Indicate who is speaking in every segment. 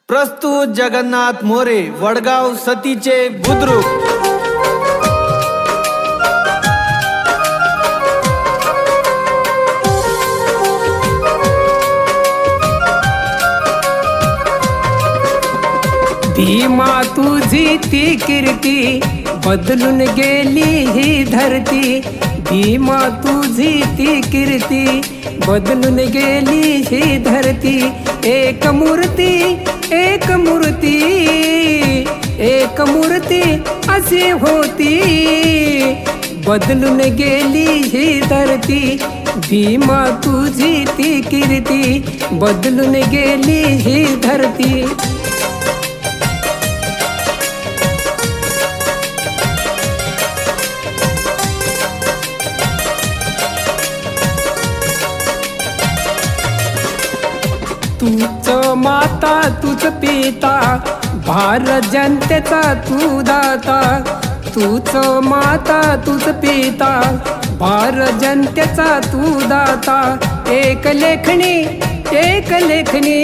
Speaker 1: प्रस्तुत जगन्नाथ मोरे, वडगाव सतीचे बुद्रुक।
Speaker 2: भीमा तुझी ती कीर्ती बदलून गेली ही धरती। भीमा तुझी ती कीर्ती बदलून गेली ही धरती। एक मूर्ती एक मूर्ती एक मूर्ती अशी होती, बदलून गेली ही धरती। भीमा तुझी ती कीर्ती बदलून गेली ही धरती। तूच माता तूच पिता, भारत जनतेचा तू दाता। तूच माता तूच पिता, भारत जनतेचा तू दाता। एक लेखणी एक लेखणी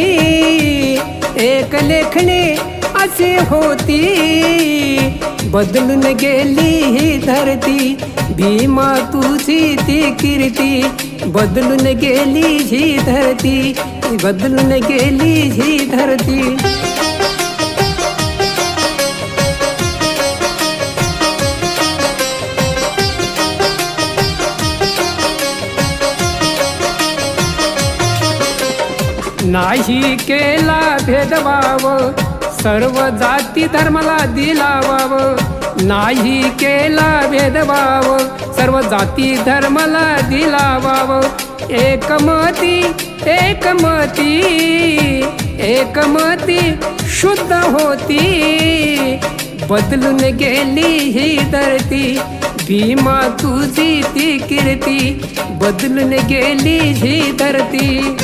Speaker 2: एक लेखणी अशी होती, बदलून गेली ही धरती। भीमा तुझी ती कीर्ती बदलून गेली ही धरती, बदलून गेली ही धरती। नाही केला भेदभाव, सर्व जाती धर्माला दिला वाव। नाही केला भेदभाव, सर्व जाती धर्माला दिला वाव। एकमती एकमती एकमती शुद्ध होती, बदलून गेली ही धरती। भीमा तुझी ती कीर्ती बदलून गेली ही धरती।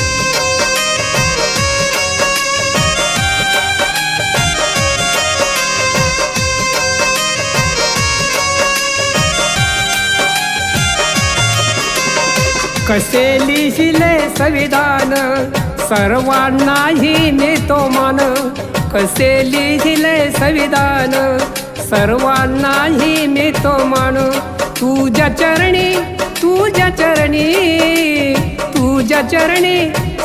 Speaker 2: कसे लिहिले संविधान, सर्वांनाही नेतो मान। कसे लिहिले संविधान, सर्वांनाही नेतो मान। तुझ्या चरणी तुझ्या चरणी तुझ्या चरणी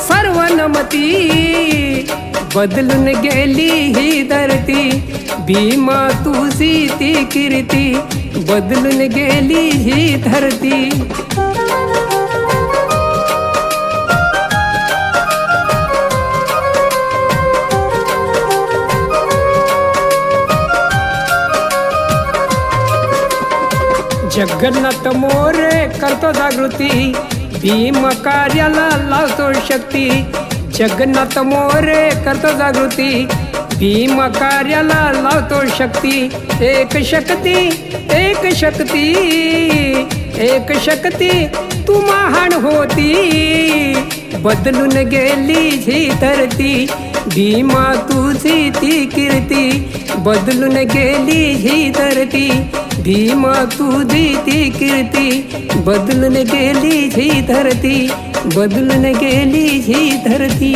Speaker 2: सर्व नमती, बदलून गेली ही धरती। भीमा तुझी ती कीर्ती बदलून गेली ही धरती। जगन्नाथ मोरे करतो जागृती, भीम कार्याला लावतो शक्ती। जगन्नाथ मोरे करतो जागृती, भीम कार्याला लावतो शक्ती। एक शक्ती एक शक्ती एक शक्ती तू महान होती, बदलून गेली ही धरती। भीमा तुझी ती कीर्ती बदलून गेली ही धरती। भीमा तुझी ती कीर्ती बदलून गेली ही धरती, बदलून गेली ही धरती।